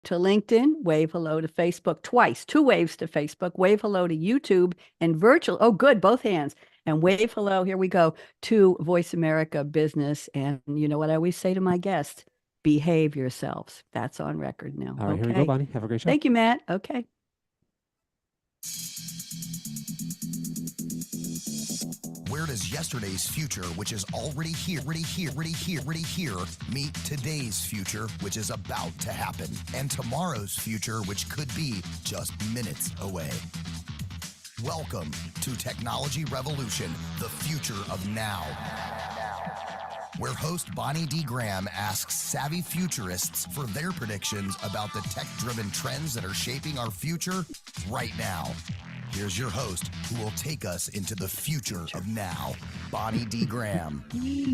to LinkedIn, wave hello to Facebook twice, 2 waves to Facebook, wave hello to YouTube and virtual. Oh, good, both hands. And wave hello, here we go, to Voice America Business. And you know what I always say to my guests? Behave yourselves. That's on record now. All right, here we go, Bonnie. Have a great show. Thank you, Matt. Okay. Where does yesterday's future, which is already here, meet today's future, which is about to happen, and tomorrow's future, which could be just minutes away? Welcome to Technology Revolution, the future of now, where host Bonnie D. Graham asks savvy futurists for their predictions about the tech-driven trends that are shaping our future right now. Here's your host, who will take us into the future of now, Bonnie D. Graham.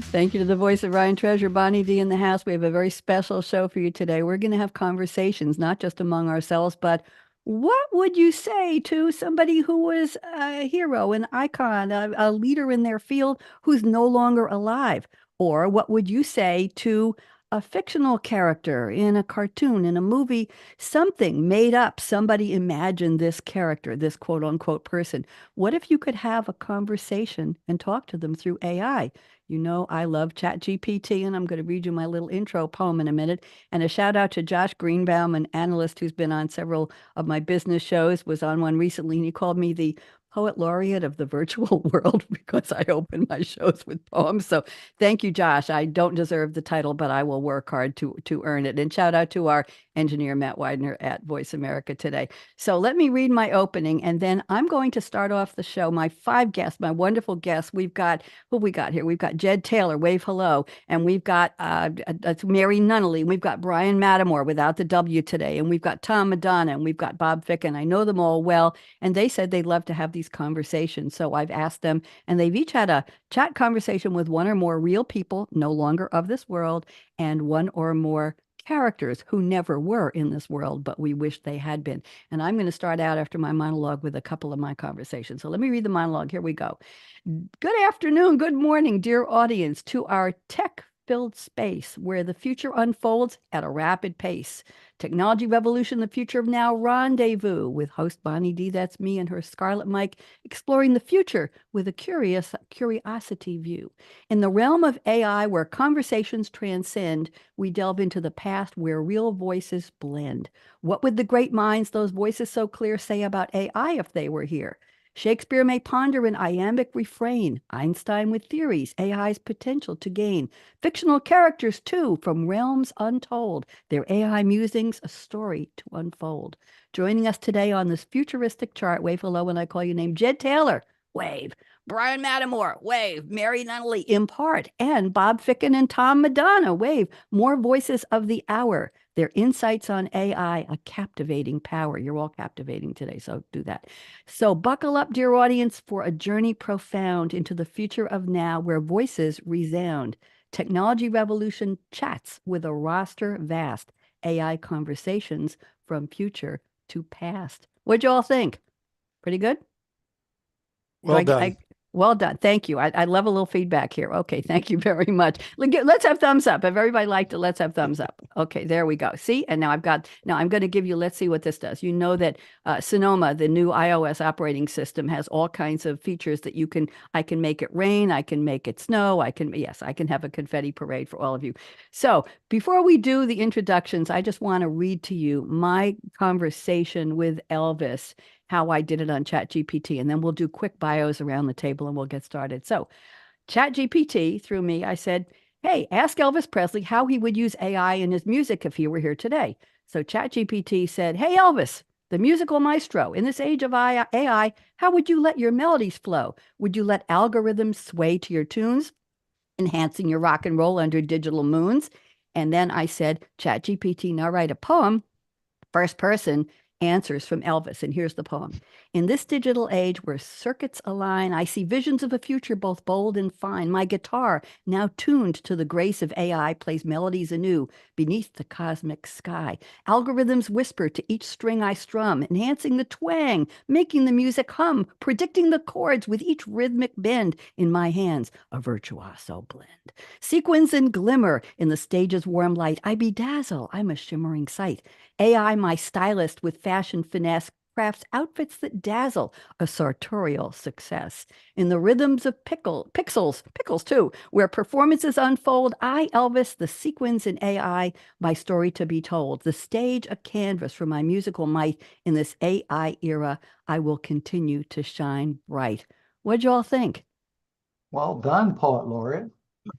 Thank you to the voice of Ryan Treasure, Bonnie D. in the house. We have a very special show for you today. We're going to have conversations, not just among ourselves, but what would you say to somebody who was a hero, an icon, a leader in their field who's no longer alive? Or what would you say to a fictional character in a cartoon, in a movie, something made up? Somebody imagined this character, this quote unquote person. What if you could have a conversation and talk to them through AI? You know, I love ChatGPT, and I'm going to read you my little intro poem in a minute. And a shout out to Josh Greenbaum, an analyst who's been on several of my business shows, was on one recently, and he called me the poet laureate of the virtual world because I open my shows with poems. So thank you, Josh. I don't deserve the title, but I will work hard to earn it. And shout out to our engineer, Matt Widener at Voice America today. So let me read my opening, and then I'm going to start off the show. My 5 guests, my wonderful guests. We've got, who we got here? We've got Jed Taylor, wave hello. And we've got Mary Nunaley. We've got Bryan Mattimore without the W today. And we've got Tom Madonna, and we've got Bob Ficken. I know them all well. And they said they'd love to have these conversations. So I've asked them, and they've each had a chat conversation with one or more real people, no longer of this world, and one or more characters who never were in this world, but we wish they had been. And I'm going to start out after my monologue with a couple of my conversations. So let me read the monologue. Here we go. Good afternoon, good morning, dear audience, to our tech-filled space where the future unfolds at a rapid pace. Technology Revolution, the future of now, rendezvous with host Bonnie D, that's me, and her Scarlett mic, exploring the future with a curiosity view. In the realm of AI, where conversations transcend, we delve into the past where real voices blend. What would the great minds, those voices so clear, say about AI if they were here? Shakespeare may ponder an iambic refrain, Einstein with theories, AI's potential to gain. Fictional characters, too, from realms untold, their AI musings, a story to unfold. Joining us today on this futuristic chart, wave hello when I call your name, Jed Taylor, wave. Bryan Mattimore, wave. Mary Nunaley, impart. And Bob Ficken and Tom Madonna, wave. More voices of the hour. Their insights on AI, a captivating power. You're all captivating today, so do that. So buckle up, dear audience, for a journey profound into the future of now where voices resound. Technology Revolution chats with a roster vast. AI conversations from future to past. What'd you all think? Pretty good? Well done. Well done. Thank you. I love a little feedback here. Okay. Thank you very much. Let's have thumbs up. If everybody liked it, let's have thumbs up. Okay. There we go. See? And now I'm going to give you, let's see what this does. You know that Sonoma, the new iOS operating system, has all kinds of features that I can make it rain. I can make it snow. I can have a confetti parade for all of you. So before we do the introductions, I just want to read to you my conversation with Elvis, how I did it on ChatGPT, and then we'll do quick bios around the table and we'll get started. So ChatGPT, through me, I said, hey, ask Elvis Presley how he would use AI in his music if he were here today. So ChatGPT said, hey, Elvis, the musical maestro, in this age of AI, how would you let your melodies flow? Would you let algorithms sway to your tunes, enhancing your rock and roll under digital moons? And then I said, ChatGPT, now write a poem, first person, Answers from Elvis. And here's the poem. In this digital age where circuits align, I see visions of a future both bold and fine. My guitar, now tuned to the grace of AI, plays melodies anew beneath the cosmic sky. Algorithms whisper to each string I strum, enhancing the twang, making the music hum, predicting the chords with each rhythmic bend in my hands, a virtuoso blend. Sequins and glimmer in the stage's warm light. I bedazzle, I'm a shimmering sight. AI, my stylist with fashion finesse, crafts outfits that dazzle, a sartorial success. In the rhythms of pickles too, where performances unfold, I, Elvis, the sequins in AI, my story to be told. The stage a canvas for my musical might. In this AI era, I will continue to shine bright. What'd you all think? Well done, Poet Laureate.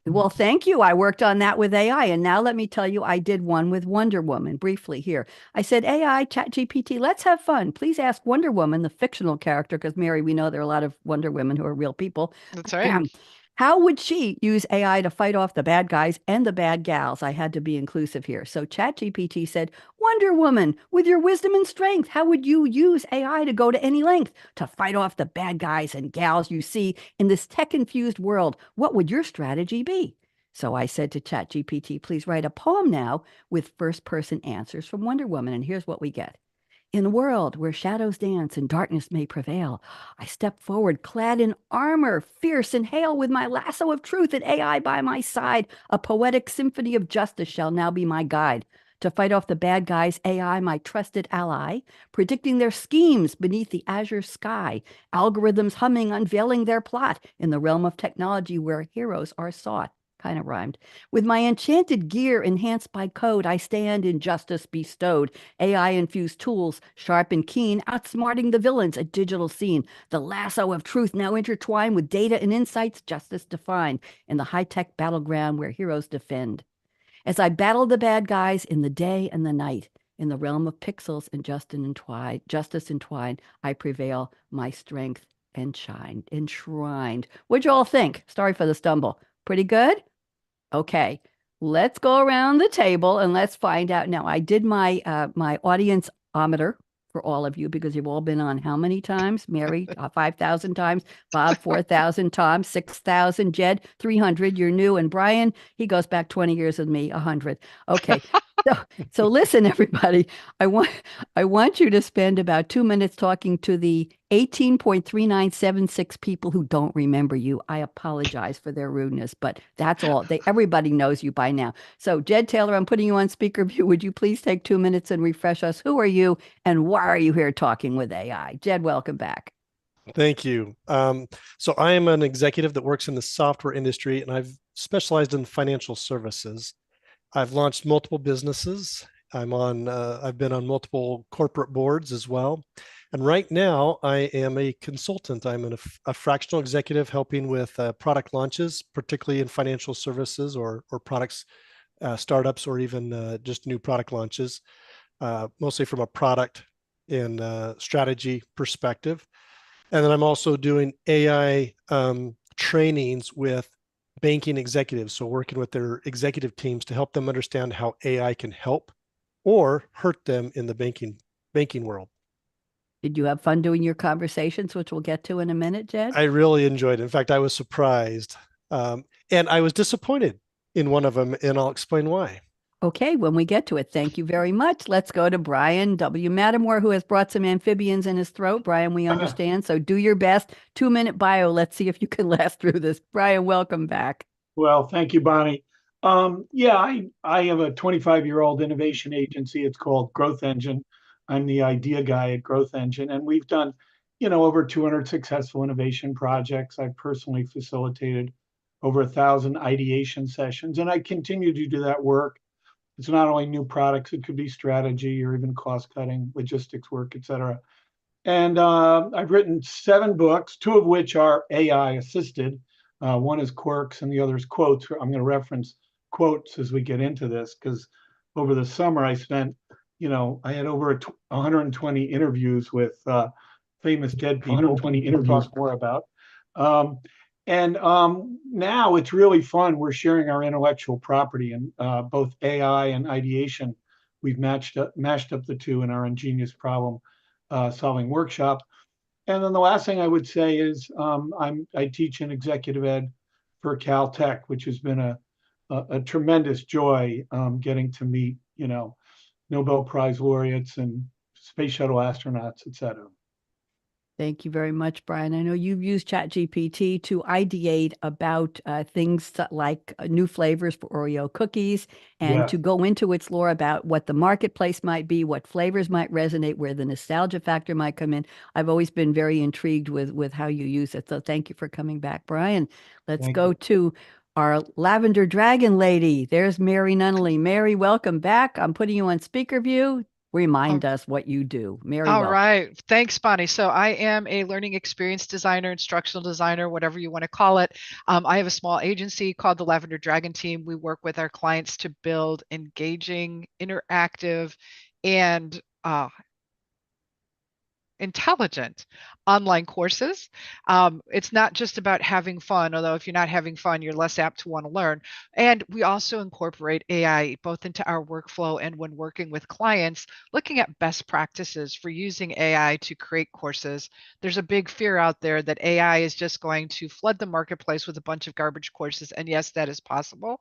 Well, thank you. I worked on that with AI. And now let me tell you, I did one with Wonder Woman briefly here. I said, AI, ChatGPT, let's have fun. Please ask Wonder Woman, the fictional character, because Mary, we know there are a lot of Wonder Women who are real people. That's right. How would she use AI to fight off the bad guys and the bad gals? I had to be inclusive here. So ChatGPT said, Wonder Woman, with your wisdom and strength, how would you use AI to go to any length to fight off the bad guys and gals you see in this tech-infused world? What would your strategy be? So I said to ChatGPT, please write a poem now with first-person answers from Wonder Woman. And here's what we get. In a world where shadows dance and darkness may prevail, I step forward clad in armor, fierce and hail, with my lasso of truth and AI by my side. A poetic symphony of justice shall now be my guide. To fight off the bad guys, AI, my trusted ally, predicting their schemes beneath the azure sky. Algorithms humming, unveiling their plot in the realm of technology where heroes are sought. Kind of rhymed. With my enchanted gear enhanced by code, I stand in justice bestowed. AI-infused tools, sharp and keen, outsmarting the villains, a digital scene. The lasso of truth now intertwined with data and insights, justice defined in the high-tech battleground where heroes defend. As I battle the bad guys in the day and the night, in the realm of pixels and justice entwined, I prevail, my strength enshrined. What'd you all think? Sorry for the stumble. Pretty good? Okay, let's go around the table and let's find out. Now, I did my my audience-ometer for all of you because you've all been on how many times? Mary, 5,000 times. Bob, 4,000 times. 6,000. Jed, 300. You're new. And Bryan, he goes back 20 years with me, 100. Okay. So listen, everybody. I want you to spend about 2 minutes talking to the 18.3976 people who don't remember you. I apologize for their rudeness, but that's all. Everybody knows you by now. So, Jed Taylor, I'm putting you on speaker view. Would you please take 2 minutes and refresh us? Who are you, and why are you here talking with AI? Jed, welcome back. Thank you. So I am an executive that works in the software industry, and I've specialized in financial services. I've launched multiple businesses. I've been on multiple corporate boards as well. And right now I am a consultant. I'm a fractional executive helping with product launches, particularly in financial services or products, startups, or even just new product launches, mostly from a product and strategy perspective. And then I'm also doing AI trainings with banking executives. So working with their executive teams to help them understand how AI can help or hurt them in the banking world. Did you have fun doing your conversations, which we'll get to in a minute, Jed? I really enjoyed it. In fact, I was surprised. And I was disappointed in one of them, and I'll explain why. Okay, when we get to it. Thank you very much. Let's go to Bryan W. Mattimore, who has brought some amphibians in his throat. Bryan, we understand. So do your best. 2-minute bio. Let's see if you can last through this. Bryan, welcome back. Well, thank you, Bonnie. I have a 25-year-old innovation agency. It's called Growth Engine. I'm the idea guy at Growth Engine, and we've done, over 200 successful innovation projects. I've personally facilitated over 1,000 ideation sessions, and I continue to do that work. It's not only new products, it could be strategy or even cost cutting, logistics work, et cetera. And I've written 7 books, 2 of which are AI assisted. One is Quirks and the other is Quotes. I'm going to reference quotes as we get into this because over the summer I spent, I had over 120 interviews with famous dead people. 120 interviews. We'll talk more about. Now it's really fun. We're sharing our intellectual property and both AI and ideation we've mashed up the two in our ingenious problem solving workshop. And then the last thing I would say is I teach in executive ed for Caltech, which has been a tremendous joy getting to meet, Nobel Prize laureates and space shuttle astronauts, et cetera. Thank you very much, Brian. I know you've used ChatGPT to ideate about things like new flavors for Oreo cookies and Yeah. to go into its lore about what the marketplace might be, what flavors might resonate, where the nostalgia factor might come in. I've always been very intrigued with how you use it. So thank you for coming back, Brian. Let's Thank go you. to our lavender dragon lady. There's Mary Nunaley. Mary, welcome back. I'm putting you on speaker view. Remind us what you do. Mary, All welcome. right. Thanks, Bonnie. So I am a learning experience designer, instructional designer, whatever you want to call it. I have a small agency called the Lavender Dragon Team. We work with our clients to build engaging, interactive, and intelligent online courses. It's not just about having fun, although if you're not having fun, you're less apt to want to learn. And we also incorporate AI both into our workflow and when working with clients, looking at best practices for using AI to create courses. There's a big fear out there that AI is just going to flood the marketplace with a bunch of garbage courses. And yes, that is possible.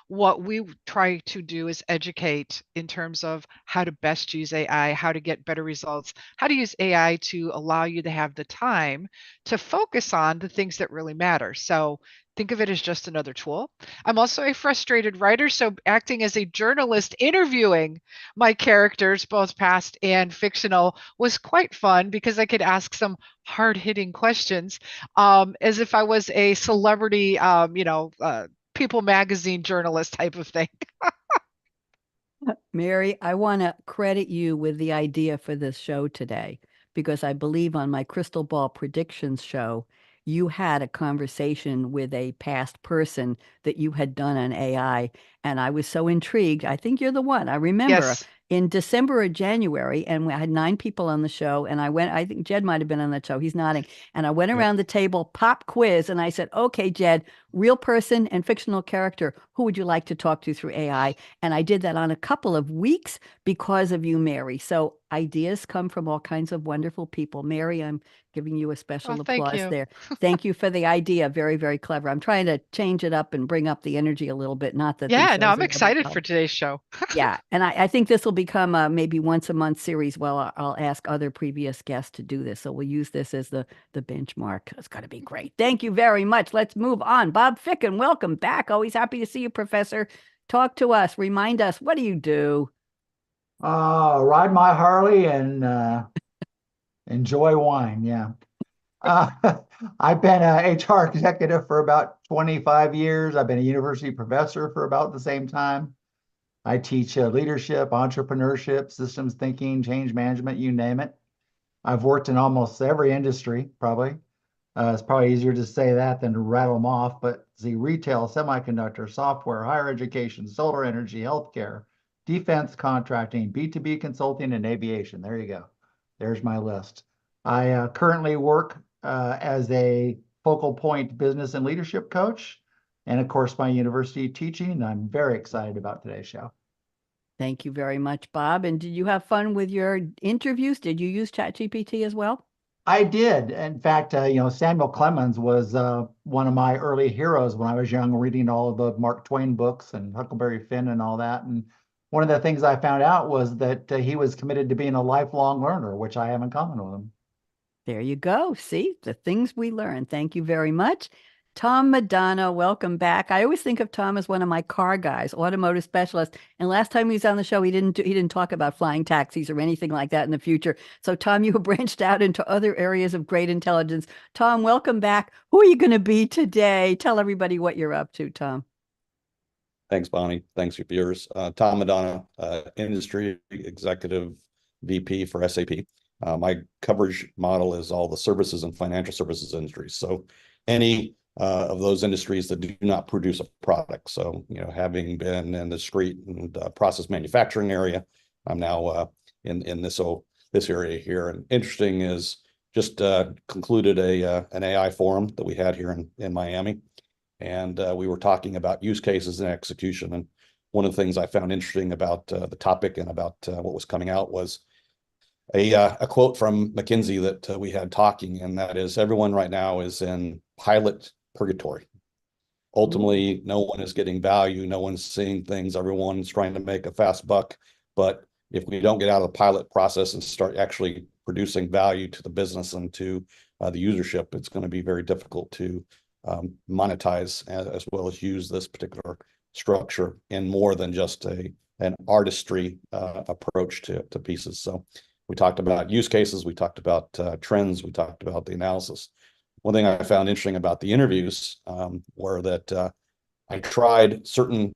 What we try to do is educate in terms of how to best use AI, how to get better results, how to use AI to allow you to have the time to focus on the things that really matter. So think of it as just another tool. I'm also a frustrated writer, so acting as a journalist, interviewing my characters, both past and fictional, was quite fun because I could ask some hard-hitting questions, as if I was a celebrity, People magazine journalist type of thing. Mary, I want to credit you with the idea for this show today because I believe on my Crystal Ball Predictions show, you had a conversation with a past person that you had done on AI. And I was so intrigued. I think you're the one. I remember Yes. in December or January, and I had 9 people on the show. And I think Jed might have been on that show. He's nodding. And I went Yep. around the table, pop quiz, and I said, okay, Jed, real person and fictional character, who would you like to talk to through AI? And I did that on a couple of weeks because of you, Mary. So ideas come from all kinds of wonderful people. Mary, I'm giving you a special Oh, thank applause you. there. Thank you for the idea. Very, very clever. I'm trying to change it up and bring up the energy a little bit. Not that these Yeah, no, shows I'm are ever excited for dull. today's show. Yeah, and I think this will become a maybe once a month series. Well, I'll ask other previous guests to do this. So we'll use this as the benchmark. It's going to be great. Thank you very much. Let's move on. Bob Ficken, welcome back. Always happy to see you, Professor. Talk to us. Remind us, what do you do? Ride my Harley and enjoy wine. Yeah. Uh, I've been a HR executive for about 25 years. I've been a university professor for about the same time. I teach leadership, entrepreneurship, systems thinking, change management, you name it. I've worked in almost every industry, probably. It's probably easier to say that than to rattle them off, but the retail, semiconductor, software, higher education, solar energy, healthcare, defense contracting, B2B consulting, and aviation. There you go. There's my list. I currently work as a focal point business and leadership coach, and of course, my university teaching. And I'm very excited about today's show. Thank you very much, Bob. And did you have fun with your interviews? Did you use ChatGPT as well? I did. In fact, Samuel Clemens was one of my early heroes when I was young, reading all of the Mark Twain books and Huckleberry Finn and all that. And one of the things I found out was that he was committed to being a lifelong learner, which I have in common with him. There you go. See, the things we learn. Thank you very much. Tom Madonna, welcome back. I always think of Tom as one of my car guys, automotive specialist. And last time he was on the show, he didn't talk about flying taxis or anything like that in the future. So Tom, you branched out into other areas of great intelligence. Tom, welcome back. Who are you going to be today? Tell everybody what you're up to, Tom. Thanks, Bonnie. Thanks, your viewers. Tom Madonna, industry executive VP for SAP. My coverage model is all the services and financial services industries. So any of those industries that do not produce a product. So, having been in the discrete and process manufacturing area, I'm now in this area here. And interesting is just concluded an AI forum that we had here in Miami. And we were talking about use cases and execution. And one of the things I found interesting about the topic and about what was coming out was a quote from McKinsey that we had talking, and that is, everyone right now is in pilot purgatory. Ultimately, no one is getting value. No one's seeing things. Everyone's trying to make a fast buck. But if we don't get out of the pilot process and start actually producing value to the business and to the usership, it's going to be very difficult to monetize as well as use this particular structure in more than just an artistry approach to pieces. So we talked about use cases, we talked about trends, we talked about the analysis. One thing I found interesting about the interviews were that I tried certain,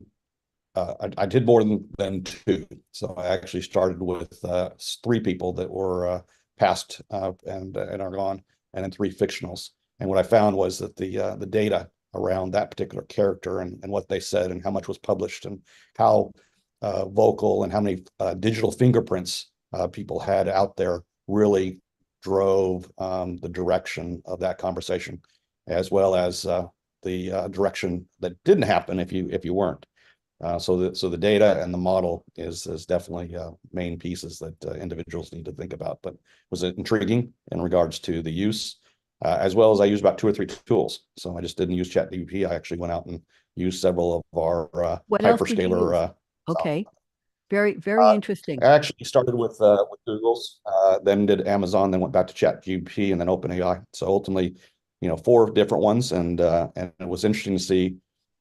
I did more than two. So I actually started with 3 people that were past and are gone, and then 3 fictionals. And what I found was that the data around that particular character and what they said and how much was published and how vocal and how many digital fingerprints people had out there really drove the direction of that conversation, as well as the direction that didn't happen if you weren't. So the data and the model is definitely main pieces that individuals need to think about. But was it intriguing in regards to the use, as well as I used about 2 or 3 tools. So I just didn't use ChatGPT. I actually went out and used several of our What else did you use? hyperscaler. Okay, very interesting. I actually started with Google's, then did Amazon, then went back to ChatGPT, and then OpenAI. So ultimately, 4 different ones, and it was interesting to see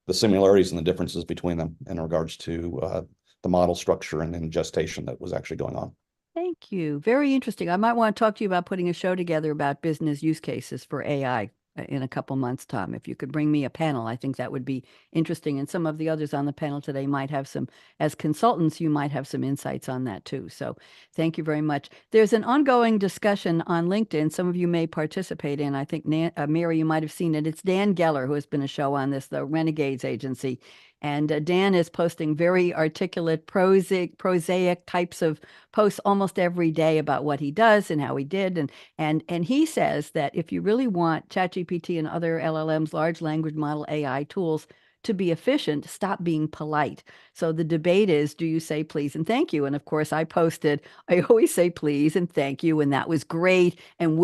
the similarities and the differences between them in regards to the model structure and ingestion that was actually going on. Thank you. Very interesting. I might want to talk to you about putting a show together about business use cases for AI in a couple months' time. If you could bring me a panel, I think that would be interesting. And some of the others on the panel today might have some, as consultants, you might have some insights on that too. So thank you very much. There's an ongoing discussion on LinkedIn. Some of you may participate in. I think, Mary, you might have seen it. It's Dan Geller, who has been a show on this, the Renegades Agency. And Dan is posting very articulate, prosaic types of posts almost every day about what he does and how he did. And he says that if you really want ChatGPT and other LLMs, large language model AI tools, to be efficient, stop being polite. So the debate is, do you say please and thank you? And of course, I posted, I always say please and thank you, and that was great. And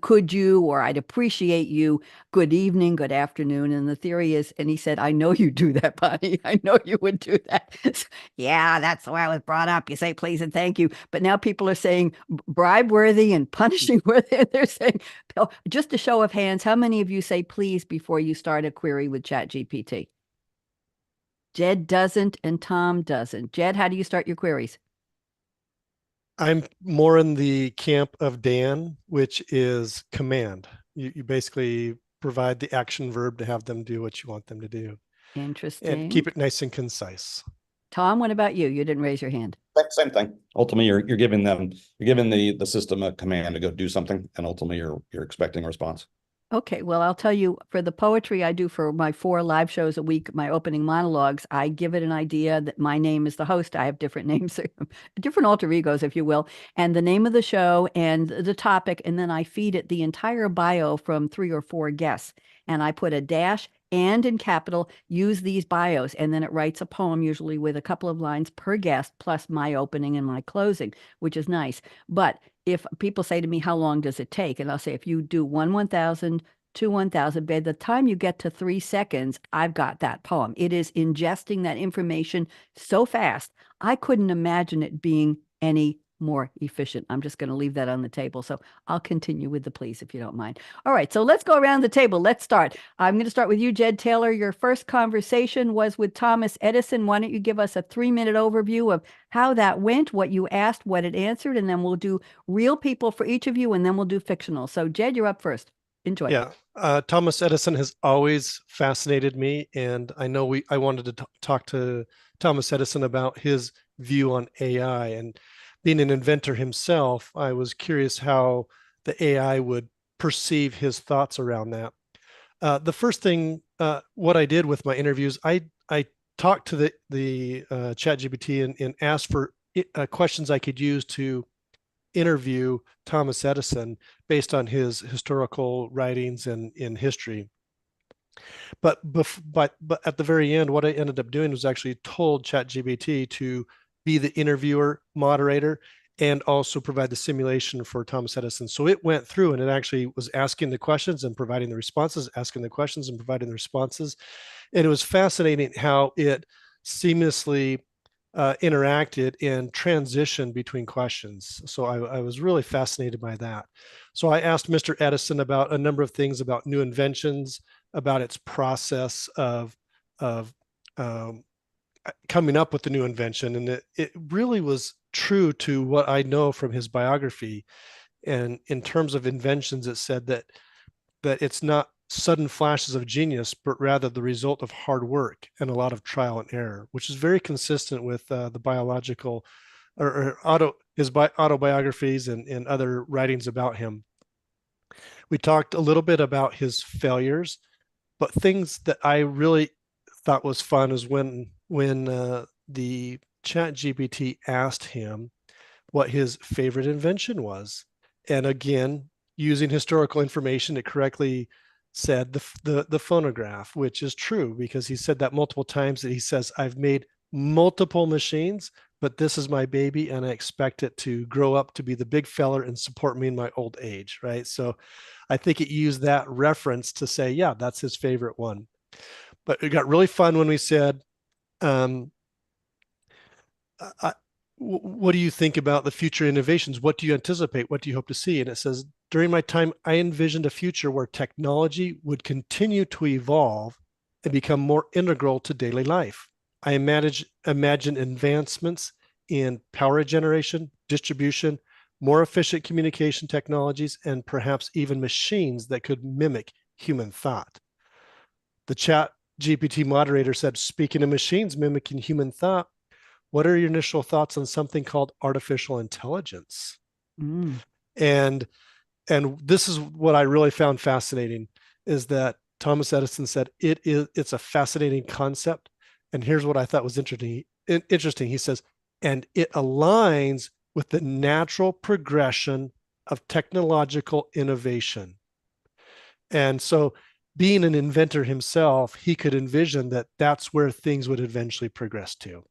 could you, or I'd appreciate you, good evening, good afternoon. And the theory is, and he said, I know you do that, Bonnie. I know you would do that. So, yeah, that's the way I was brought up. You say please and thank you. But now people are saying bribe worthy and punishing worthy. They're saying, oh, just a show of hands, how many of you say please before you start a query with ChatGPT? Jed doesn't and Tom doesn't. Jed, how do you start your queries? I'm more in the camp of Dan, which is command. You basically provide the action verb to have them do what you want them to do. Interesting. And keep it nice and concise. Tom, what about you? You didn't raise your hand. Same thing. Ultimately, you're giving the system a command to go do something, and ultimately you're expecting a response. Okay, well, I'll tell you, for the poetry I do for my 4 live shows a week, my opening monologues, I give it an idea that my name is the host. I have different names, different alter egos, if you will, and the name of the show and the topic, and then I feed it the entire bio from 3 or 4 guests, and I put a dash and in capital, use these bios, and then it writes a poem, usually with a couple of lines per guest, plus my opening and my closing, which is nice. But if people say to me, how long does it take? And I'll say, if you do 1,000, 2 1,000, by the time you get to 3 seconds, I've got that poem. It is ingesting that information so fast. I couldn't imagine it being any more efficient. I'm just going to leave that on the table. So I'll continue with the please, if you don't mind. All right. So let's go around the table. Let's start. I'm going to start with you, Jed Taylor. Your first conversation was with Thomas Edison. Why don't you give us a 3-minute overview of how that went, what you asked, what it answered, and then we'll do real people for each of you, and then we'll do fictional. So Jed, you're up first. Enjoy. Yeah. Thomas Edison has always fascinated me. And I know I wanted to talk to Thomas Edison about his view on AI. And being an inventor himself, I was curious how the AI would perceive his thoughts around that. The first thing, what I did with my interviews, I talked to the ChatGPT and asked for questions I could use to interview Thomas Edison based on his historical writings and in history. But at the very end, what I ended up doing was actually told ChatGPT to be the interviewer, moderator, and also provide the simulation for Thomas Edison. So it went through and it actually was asking the questions and providing the responses, asking the questions and providing the responses. And it was fascinating how it seamlessly interacted and transitioned between questions. So I was really fascinated by that. So I asked Mr. Edison about a number of things about new inventions, about its process of coming up with the new invention, and it really was true to what I know from his biography. And in terms of inventions, it said that it's not sudden flashes of genius, but rather the result of hard work and a lot of trial and error, which is very consistent with the biological or his autobiographies and other writings about him. We talked a little bit about his failures, but things that I really thought was fun is when the Chat GPT asked him what his favorite invention was, and again, using historical information, it correctly said the phonograph, which is true because he said that multiple times. That he says, "I've made multiple machines, but this is my baby, and I expect it to grow up to be the big feller and support me in my old age." Right. So I think it used that reference to say, yeah, that's his favorite one. But it got really fun when we said, um, what do you think about the future innovations? What do you anticipate? What do you hope to see? And it says, during my time, I envisioned a future where technology would continue to evolve and become more integral to daily life. I imagine advancements in power generation, distribution, more efficient communication technologies, and perhaps even machines that could mimic human thought. The Chat GPT moderator said, speaking of machines mimicking human thought, what are your initial thoughts on something called artificial intelligence? Mm. And this is what I really found fascinating, is that Thomas Edison said it's a fascinating concept. And here's what I thought was interesting. He says, and it aligns with the natural progression of technological innovation. And so, being an inventor himself, he could envision that that's where things would eventually progress to.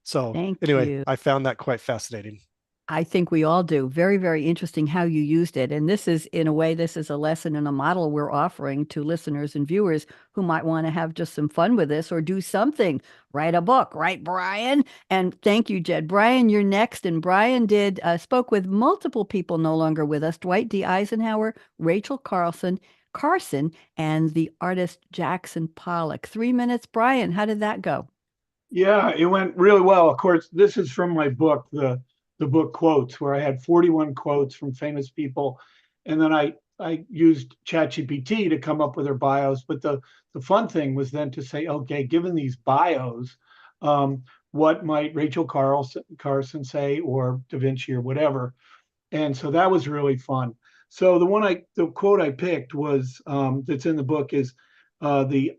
So Thank anyway, you. I found that quite fascinating. I think we all do. Very, very interesting how you used it. And this is, in a way, this is a lesson and a model we're offering to listeners and viewers who might want to have just some fun with this or do something. Write a book, right, Bryan? And thank you, Jed. Bryan, you're next. And Bryan spoke with multiple people no longer with us: Dwight D. Eisenhower, Rachel Carson, and the artist Jackson Pollock. 3 minutes, Bryan. How did that go? Yeah, it went really well. Of course, this is from my book, the book Quotes, where I had 41 quotes from famous people, and then I used ChatGPT to come up with their bios. But the fun thing was then to say, okay, given these bios, what might Rachel Carson say, or Da Vinci, or whatever? And so that was really fun. So the quote I picked was that's in the book is the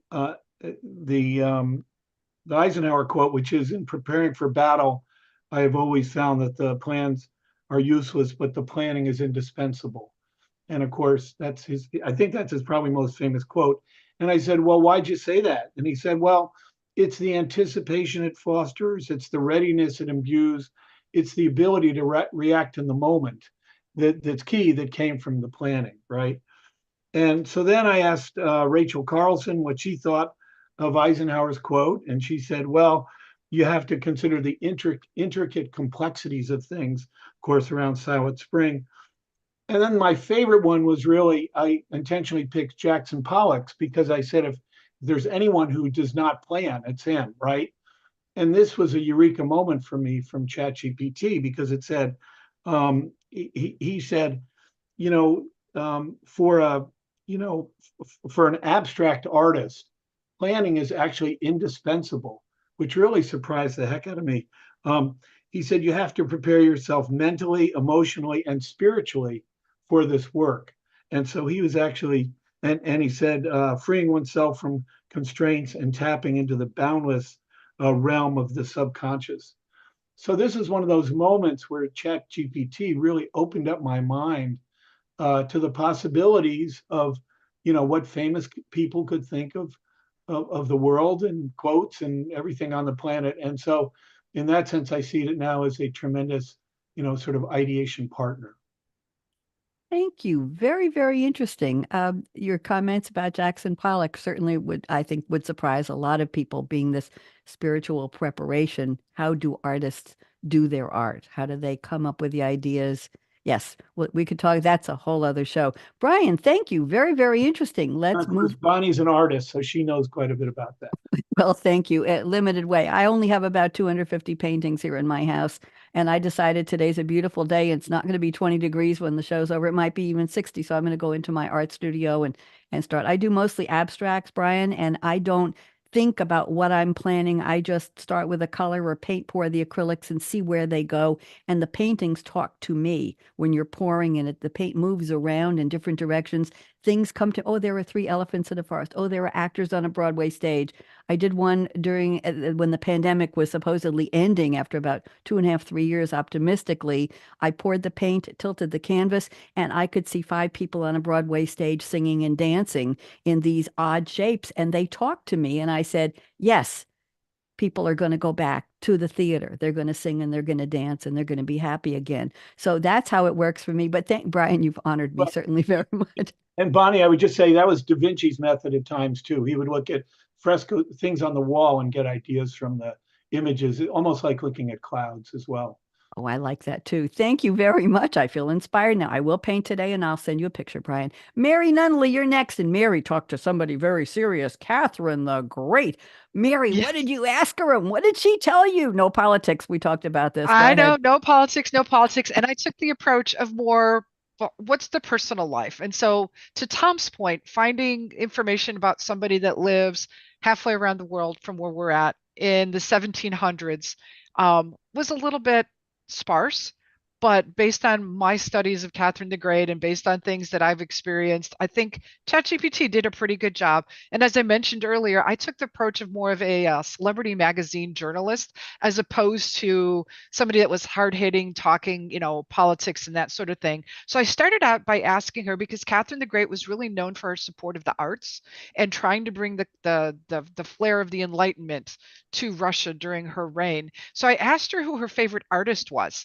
Eisenhower quote, which is, in preparing for battle, I have always found that the plans are useless, but the planning is indispensable. And of course, I think that's his probably most famous quote. And I said, well, why'd you say that? And he said, well, it's the anticipation it fosters, it's the readiness it imbues, it's the ability to react in the moment that's key, that came from the planning, right? And so then I asked Rachel Carlson what she thought of Eisenhower's quote, and she said, well, you have to consider the intricate complexities of things, of course, around Silent Spring. And then my favorite one was really, I intentionally picked Jackson Pollock's, because I said, if there's anyone who does not plan, it's him, right? And this was a eureka moment for me from ChatGPT, because it said, he said, you know, for for an abstract artist, planning is actually indispensable, which really surprised the heck out of me. He said, you have to prepare yourself mentally, emotionally, and spiritually for this work. And so he was actually, and he said, freeing oneself from constraints and tapping into the boundless realm of the subconscious. So this is one of those moments where ChatGPT really opened up my mind to the possibilities of, what famous people could think of the world and quotes and everything on the planet. And so in that sense, I see it now as a tremendous, sort of ideation partner. Thank you. Very, very interesting. Your comments about Jackson Pollock certainly I think, would surprise a lot of people, being this spiritual preparation. How do artists do their art? How do they come up with the ideas? Yes, we could talk. That's a whole other show. Bryan, thank you. Very, very interesting. Let's move. Bonnie's an artist, so she knows quite a bit about that. Well, thank you. Limited way. I only have about 250 paintings here in my house, and I decided today's a beautiful day. It's not going to be 20 degrees when the show's over. It might be even 60. So I'm going to go into my art studio and start. I do mostly abstracts, Bryan, and I don't think about what I'm planning. I just start with a color or paint pour the acrylics and see where they go. And the paintings talk to me when you're pouring in it. The paint moves around in different directions. Things come to, oh, there were 3 elephants in a forest. Oh, there were actors on a Broadway stage. I did one during when the pandemic was supposedly ending after about 2.5, 3 years, optimistically. I poured the paint, tilted the canvas, and I could see 5 people on a Broadway stage singing and dancing in these odd shapes. And they talked to me, and I said, yes, people are going to go back to the theater. They're going to sing and they're going to dance and they're going to be happy again. So that's how it works for me. But thank Bryan, you've honored me certainly very much. And Bonnie, I would just say that was Da Vinci's method at times too. He would look at fresco things on the wall and get ideas from the images, almost like looking at clouds as well. Oh, I like that too. Thank you very much. I feel inspired now. I will paint today and I'll send you a picture, Bryan. Mary Nunaley, you're next. And Mary talked to somebody very serious, Catherine the Great. Mary, Yes. What did you ask her and what did she tell you? No politics. We talked about this. Go I ahead. know, no politics, no politics. And I took the approach of more, well, what's the personal life? And so, to Tom's point, finding information about somebody that lives halfway around the world from where we're at in the 1700s was a little bit sparse. But based on my studies of Catherine the Great and based on things that I've experienced, I think ChatGPT did a pretty good job. And as I mentioned earlier, I took the approach of more of a celebrity magazine journalist as opposed to somebody that was hard hitting, talking, politics and that sort of thing. So I started out by asking her, because Catherine the Great was really known for her support of the arts and trying to bring the flair of the Enlightenment to Russia during her reign. So I asked her who her favorite artist was.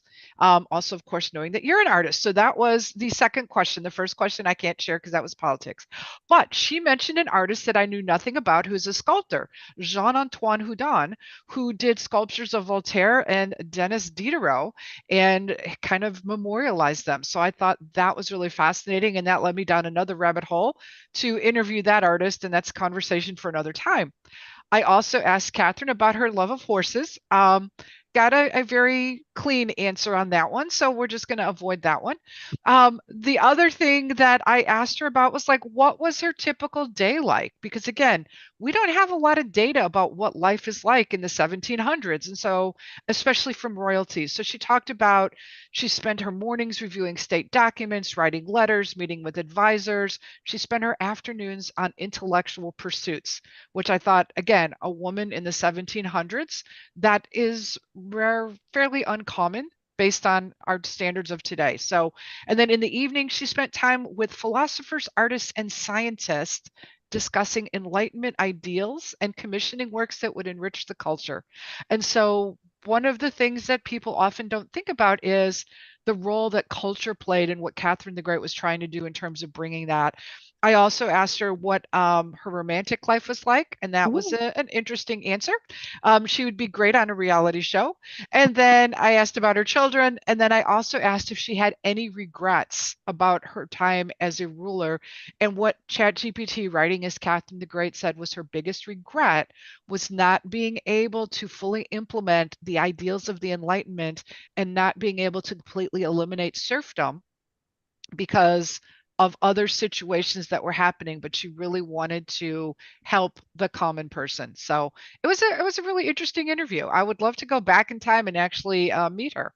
Also, of course, knowing that you're an artist. So that was the second question. The first question I can't share because that was politics. But she mentioned an artist that I knew nothing about who's a sculptor, Jean-Antoine Houdon, who did sculptures of Voltaire and Denis Diderot and kind of memorialized them. So I thought that was really fascinating. And that led me down another rabbit hole to interview that artist. And that's a conversation for another time. I also asked Catherine about her love of horses. Got a very clean answer on that one. So we're just going to avoid that one. The other thing that I asked her about was like, what was her typical day like? Because again, we don't have a lot of data about what life is like in the 1700s. And so, especially from royalty. So she talked about, she spent her mornings reviewing state documents, writing letters, meeting with advisors. She spent her afternoons on intellectual pursuits, which I thought, again, a woman in the 1700s, that is fairly uncommon based on our standards of today. So, and then in the evening, she spent time with philosophers, artists, and scientists discussing Enlightenment ideals and commissioning works that would enrich the culture. And so, one of the things that people often don't think about is the role that culture played and what Catherine the Great was trying to do in terms of bringing that. I also asked her what her romantic life was like, and that was an interesting answer. She would be great on a reality show. And then I asked about her children, and then I also asked if she had any regrets about her time as a ruler. And what ChatGPT, writing as Catherine the Great, said was her biggest regret was not being able to fully implement the ideals of the Enlightenment and not being able to completely eliminate serfdom because of other situations that were happening, but she really wanted to help the common person. So it was a really interesting interview. I would love to go back in time and actually meet her.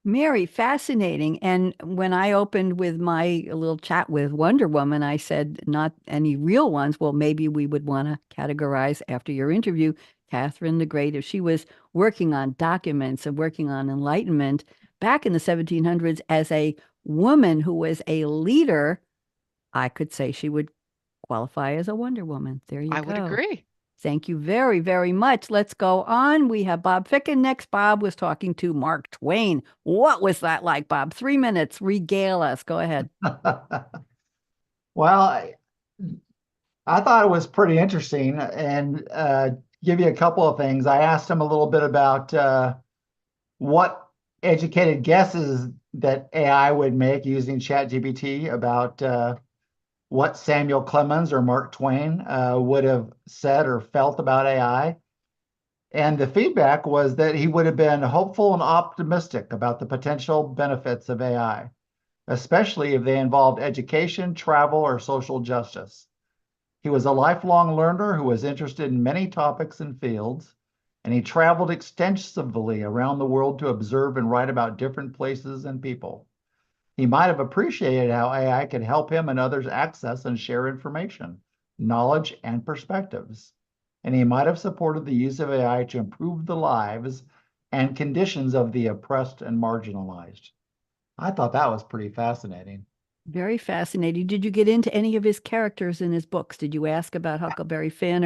Mary, fascinating. And when I opened with my little chat with Wonder Woman, I said, not any real ones. Well, maybe we would want to categorize after your interview, Catherine the Great, if she was working on documents and working on enlightenment back in the 1700s as a woman who was a leader, I could say she would qualify as a Wonder Woman. There you I go. would agree. Thank you very, very much. Let's go on. We have Bob Ficken next. Bob was talking to Mark Twain. What was that like, Bob? 3 minutes. Regale us. Go ahead. Well, I thought it was pretty interesting, and give you a couple of things. I asked him a little bit about what educated guesses that AI would make using ChatGPT about what Samuel Clemens or Mark Twain would have said or felt about AI. And the feedback was that he would have been hopeful and optimistic about the potential benefits of AI, especially if they involved education, travel, or social justice. He was a lifelong learner who was interested in many topics and fields, and he traveled extensively around the world to observe and write about different places and people. He might have appreciated how AI could help him and others access and share information, knowledge, and perspectives. And he might have supported the use of AI to improve the lives and conditions of the oppressed and marginalized. I thought that was pretty fascinating. Very fascinating. Did you get into any of his characters in his books? Did you ask about Huckleberry Finn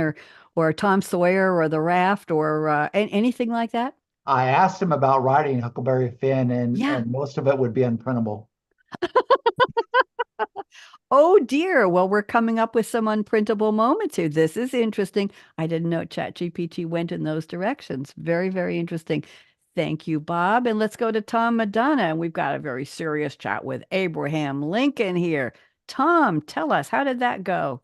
or Tom Sawyer or The Raft or anything like that? I asked him about writing Huckleberry Finn, Yeah. and most of it would be unprintable. Oh dear. Well, we're coming up with some unprintable moments here. This is interesting. I didn't know ChatGPT went in those directions. Very, very interesting. Thank you, Bob. And let's go to Tom Madonna. And we've got a very serious chat with Abraham Lincoln here. Tom, tell us, how did that go?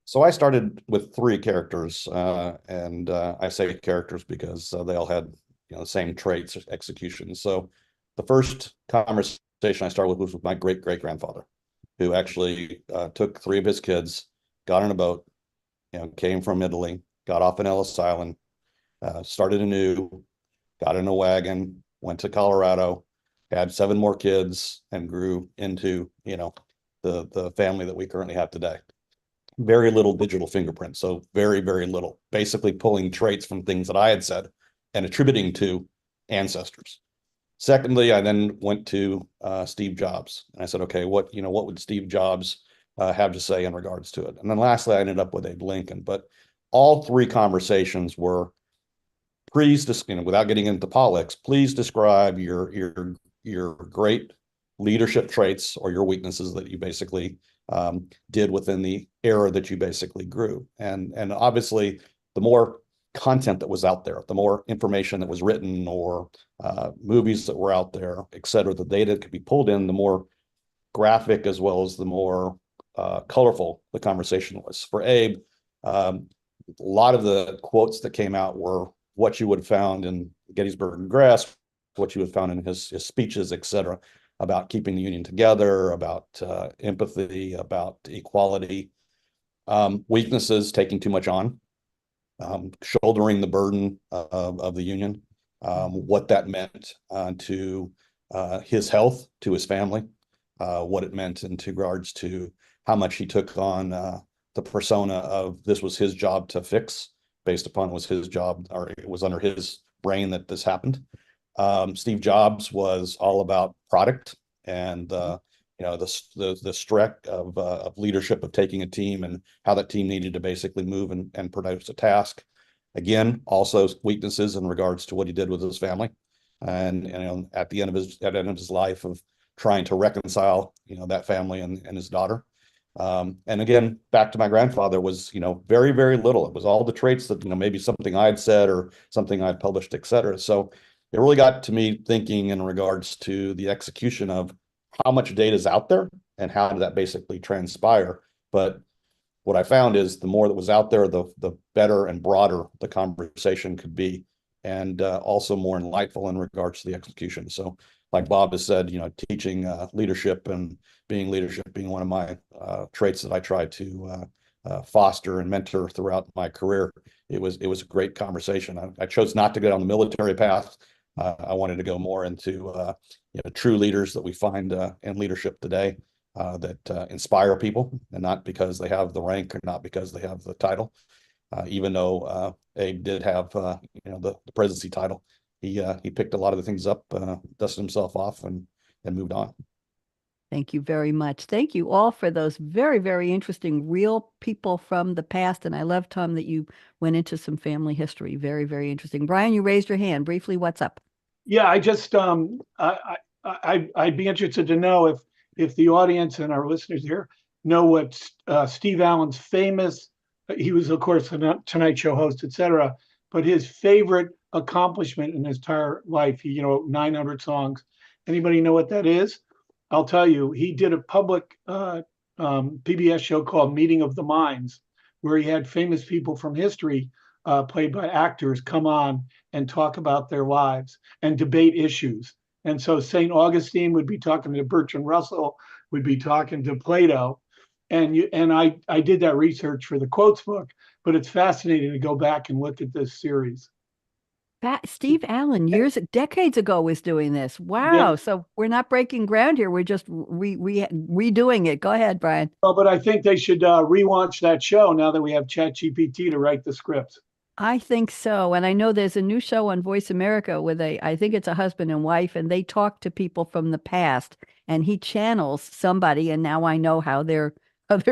So I started with three characters, and I say characters because they all had the same traits, execution. So the first conversation I started with was with my great-great-grandfather, who actually took three of his kids, got on a boat, came from Italy, got off in Ellis Island, started anew, got in a wagon, went to Colorado, had 7 more kids, and grew into the family that we currently have today. Very little digital fingerprint, so very, very little. Basically pulling traits from things that I had said and attributing to ancestors. Secondly, I then went to Steve Jobs, and I said, okay, what would Steve Jobs have to say in regards to it? And then lastly, I ended up with Abe Lincoln. But all three conversations were, please, without getting into politics, please describe your great leadership traits or your weaknesses that you basically did within the era that you basically grew. And obviously, the more content that was out there, the more information that was written or movies that were out there, et cetera, the data that could be pulled in, the more graphic as well as the more colorful the conversation was. For Abe, a lot of the quotes that came out were what you would have found in Gettysburg Address, what you would have found in his speeches, et cetera, about keeping the Union together, about empathy, about equality. Weaknesses, taking too much on, shouldering the burden of the Union, what that meant to his health, to his family, what it meant in regards to how much he took on the persona of this was his job to fix, based upon it was his job, or it was under his brain that this happened. Steve Jobs was all about product and the stress of leadership, of taking a team and how that team needed to basically move and produce a task. Again, also weaknesses in regards to what he did with his family, and at the end of his life of trying to reconcile that family and his daughter. And again, back to my grandfather was very, very little. It was all the traits that maybe something I had said or something I'd published, et cetera. So it really got to me thinking in regards to the execution of how much data is out there and how did that basically transpire. But what I found is the more that was out there, the better and broader the conversation could be, and also more enlightful in regards to the execution. So like Bob has said, teaching leadership and being one of my traits that I try to foster and mentor throughout my career. It was a great conversation. I chose not to go down the military path. I wanted to go more into true leaders that we find in leadership today that inspire people, and not because they have the rank or not because they have the title. Even though Abe did have the presidency title, he picked a lot of the things up, dusted himself off, and moved on. Thank you very much. Thank you all for those very, very interesting real people from the past. And I love, Tom, that you went into some family history. Very, very interesting. Bryan, you raised your hand. Briefly, what's up? Yeah, I just I'd be interested to know if the audience and our listeners here know what Steve Allen's famous, he was of course a Tonight Show host, etc., but his favorite accomplishment in his entire life, he 900 songs. Anybody know what that is? I'll tell you, he did a public PBS show called Meeting of the Minds, where he had famous people from history, played by actors, come on and talk about their lives and debate issues. And so St. Augustine would be talking to Bertrand Russell, would be talking to Plato. And I did that research for the quotes book, but it's fascinating to go back and look at this series. Steve Allen, decades ago, was doing this. Wow. Yeah. So we're not breaking ground here. We're just redoing it. Go ahead, Bryan. Well, but I think they should relaunch that show now that we have ChatGPT to write the scripts. I think so. And I know there's a new show on Voice America with I think it's a husband and wife, and they talk to people from the past, and he channels somebody, and now I know how they're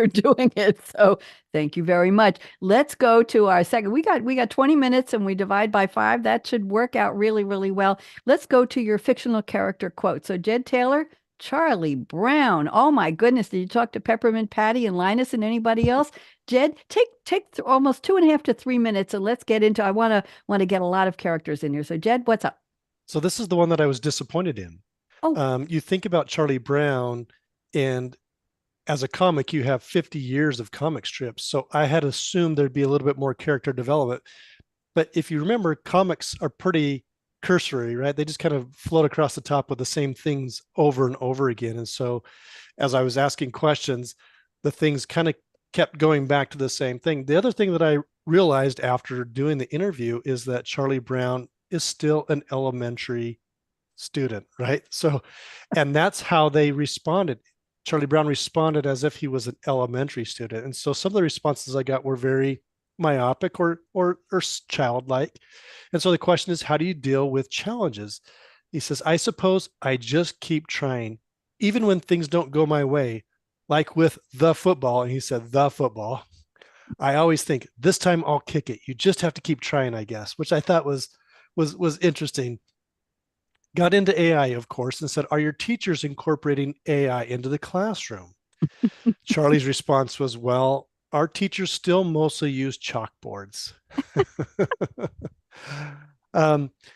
doing it. So thank you very much. Let's go to our second. We got 20 minutes and we divide by 5. That should work out really, really well. Let's go to your fictional character quote. So Jed Taylor, Charlie Brown. Oh my goodness. Did you talk to Peppermint Patty and Linus and anybody else? Jed, take almost 2.5 to 3 minutes and let's get into, I want to get a lot of characters in here. So Jed, what's up? So this is the one that I was disappointed in. Oh. You think about Charlie Brown, and as a comic, you have 50 years of comic strips. So I had assumed there'd be a little bit more character development. But if you remember, comics are pretty cursory, right? They just kind of float across the top with the same things over and over again. And so as I was asking questions, the things kind of kept going back to the same thing. The other thing that I realized after doing the interview is that Charlie Brown is still an elementary student, right? So, and that's how they responded. Charlie Brown responded as if he was an elementary student. And so some of the responses I got were very myopic or childlike. And so the question is, how do you deal with challenges? He says, I suppose I just keep trying, even when things don't go my way, like with the football. And he said, the football. I always think this time I'll kick it. You just have to keep trying, I guess, which I thought was interesting. Got into AI, of course, and said, are your teachers incorporating AI into the classroom? Charlie's response was, well, our teachers still mostly use chalkboards.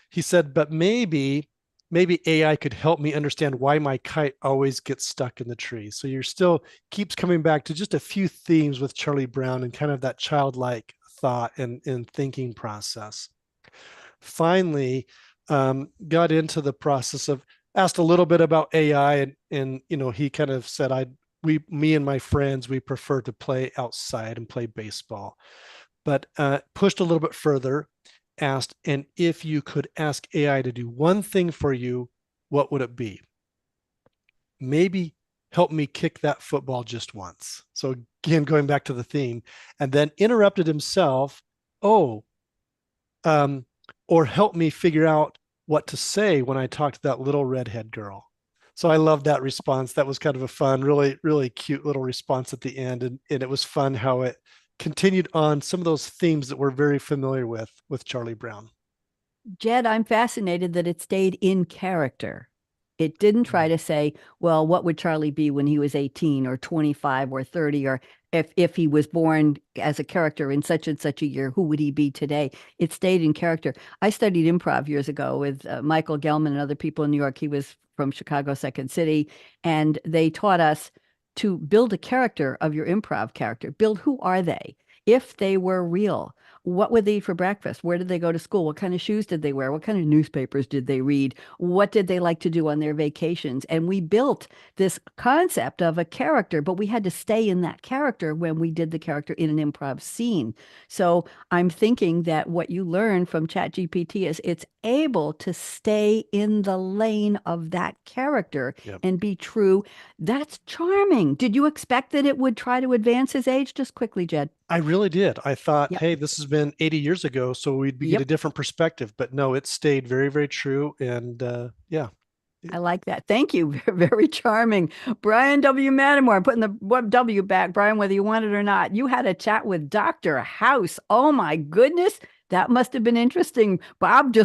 He said, but maybe AI could help me understand why my kite always gets stuck in the tree. So you're still keeps coming back to just a few themes with Charlie Brown and kind of that childlike thought and thinking process. Finally, got into the process of asked a little bit about AI and he kind of said me and my friends, we prefer to play outside and play baseball, but pushed a little bit further, asked, and if you could ask AI to do one thing for you, what would it be? Maybe help me kick that football just once. So again, going back to the theme, and then interrupted himself, or help me figure out what to say when I talk to that little redhead girl. So I love that response. That was kind of a fun, really, really cute little response at the end. And it was fun how it continued on some of those themes that we're very familiar with Charlie Brown. Jed, I'm fascinated that it stayed in character. It didn't try to say, well, what would Charlie be when he was 18 or 25 or 30, or if he was born as a character in such and such a year, who would he be today? It stayed in character. I studied improv years ago with Michael Gelman and other people in New York. He was from Chicago, Second City, and they taught us to build a character of your improv character. Build who are they? If they were real, what would they eat for breakfast? Where did they go to school? What kind of shoes did they wear? What kind of newspapers did they read? What did they like to do on their vacations? And we built this concept of a character, but we had to stay in that character when we did the character in an improv scene. So I'm thinking that what you learn from ChatGPT is it's able to stay in the lane of that character and be true. That's charming. Did you expect that it would try to advance his age? Just quickly, Jed. I really did. I thought, hey, this has been 80 years ago, so we'd get a different perspective. But no, it stayed very, very true. And yeah. I like that. Thank you. Very charming. Bryan W. Mattimore, I'm putting the W back, Bryan, whether you want it or not. You had a chat with Dr. House. Oh my goodness. That must have been interesting. Bob's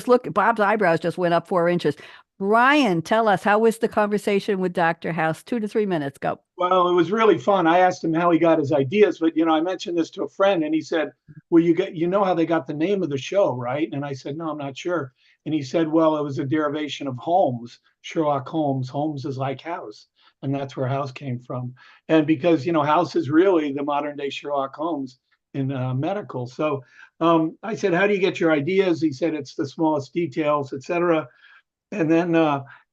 eyebrows just went up 4 inches. Bryan, tell us, how was the conversation with Dr. House? 2 to 3 minutes. Go. Well, it was really fun. I asked him how he got his ideas, but I mentioned this to a friend, and he said, "Well, you know how they got the name of the show, right?" And I said, "No, I'm not sure." And he said, "Well, it was a derivation of Holmes, Sherlock Holmes. Holmes is like House, and that's where House came from. And because House is really the modern day Sherlock Holmes in medical." So I said, "How do you get your ideas?" He said, "It's the smallest details, etc." And then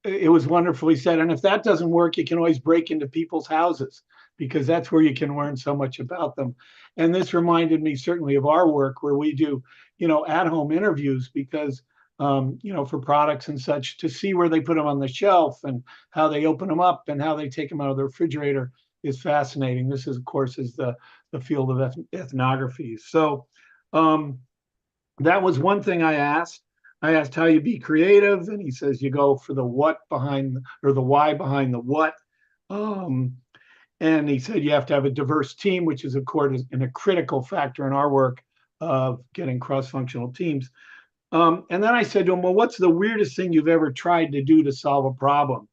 it was wonderfully said. And if that doesn't work, you can always break into people's houses, because that's where you can learn so much about them. And this reminded me certainly of our work, where we do, at-home interviews, because, for products and such, to see where they put them on the shelf and how they open them up and how they take them out of the refrigerator is fascinating. This is, of course, is the field of ethnography. So that was one thing I asked. I asked how you be creative, and he says you go for the what behind, or the why behind the what. And he said you have to have a diverse team, which is, of course, a critical factor in our work of getting cross-functional teams. And then I said to him, "Well, what's the weirdest thing you've ever tried to do to solve a problem?"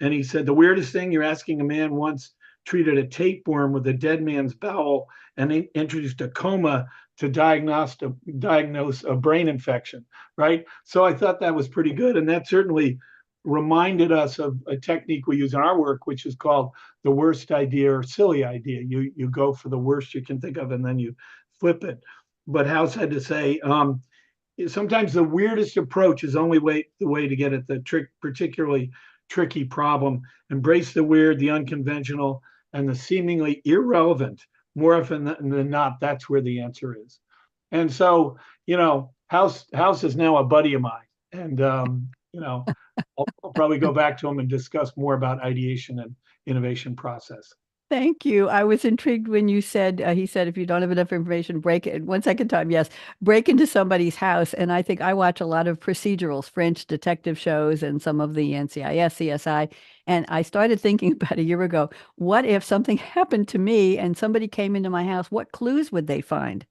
And he said, "The weirdest thing, you're asking a man once treated a tapeworm with a dead man's bowel and introduced a coma to diagnose a brain infection," right? So I thought that was pretty good. And that certainly reminded us of a technique we use in our work, which is called the worst idea or silly idea. You go for the worst you can think of, and then you flip it. But House had to say, sometimes the weirdest approach is only the way to get at the particularly tricky problem. Embrace the weird, the unconventional, and the seemingly irrelevant. More often than not, that's where the answer is. And so, House is now a buddy of mine. And, I'll probably go back to him and discuss more about ideation and innovation process. Thank you. I was intrigued when you said, he said, if you don't have enough information, break it. One second time, yes, break into somebody's house. And I think I watch a lot of procedurals, French detective shows, and some of the NCIS, CSI. And I started thinking about a year ago, what if something happened to me and somebody came into my house? What clues would they find?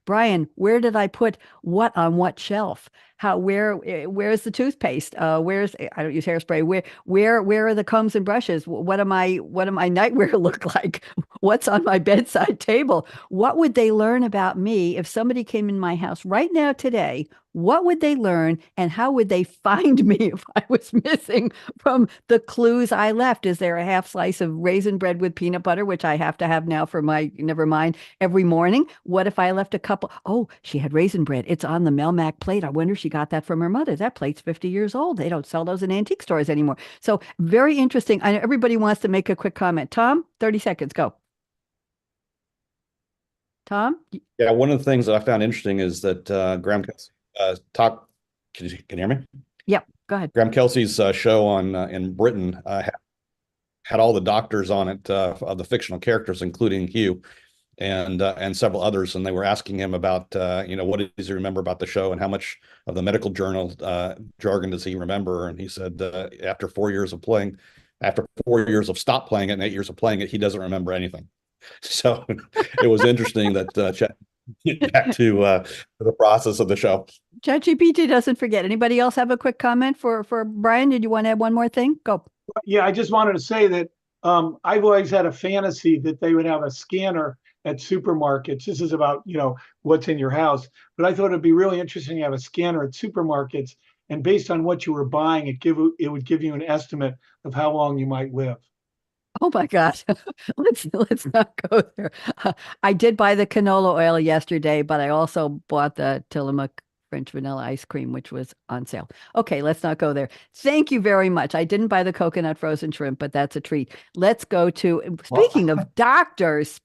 Bryan, where did I put what on what shelf? Where's the toothpaste? I don't use hairspray. Where are the combs and brushes? What am I nightwear look like? What's on my bedside table? What would they learn about me if somebody came in my house right now today? What would they learn, and how would they find me if I was missing from the clues I left? Is there a half slice of raisin bread with peanut butter, which I have to have now for never mind, every morning? What if I left a couple? Oh, she had raisin bread. It's on the Melmac plate. I wonder if she got that from her mother. That plate's 50 years old. They don't sell those in antique stores anymore. So very interesting. I know everybody wants to make a quick comment. Tom, 30 seconds. Go. Tom? Yeah, one of the things that I found interesting is that Graham Kelsey can you hear me? Yep, go ahead. Graham Kelsey's show on in Britain had all the doctors on it of the fictional characters, including Hugh and several others, and they were asking him about what does he remember about the show and how much of the medical journal jargon does he remember? And he said after 4 years of stop playing it and 8 years of playing it, he doesn't remember anything. So it was interesting that back to the process of the show. ChatGPT doesn't forget. Anybody else have a quick comment for Bryan? Did you want to add one more thing? Go. Yeah, I just wanted to say that I've always had a fantasy that they would have a scanner at supermarkets. This is about, what's in your house. But I thought it'd be really interesting to have a scanner at supermarkets, and based on what you were buying, it would give you an estimate of how long you might live. Oh my gosh. Let's not go there. I did buy the canola oil yesterday, but I also bought the Tillamook French vanilla ice cream, which was on sale. Okay, let's not go there. Thank you very much. I didn't buy the coconut frozen shrimp, but that's a treat. Let's go to, speaking of doctors,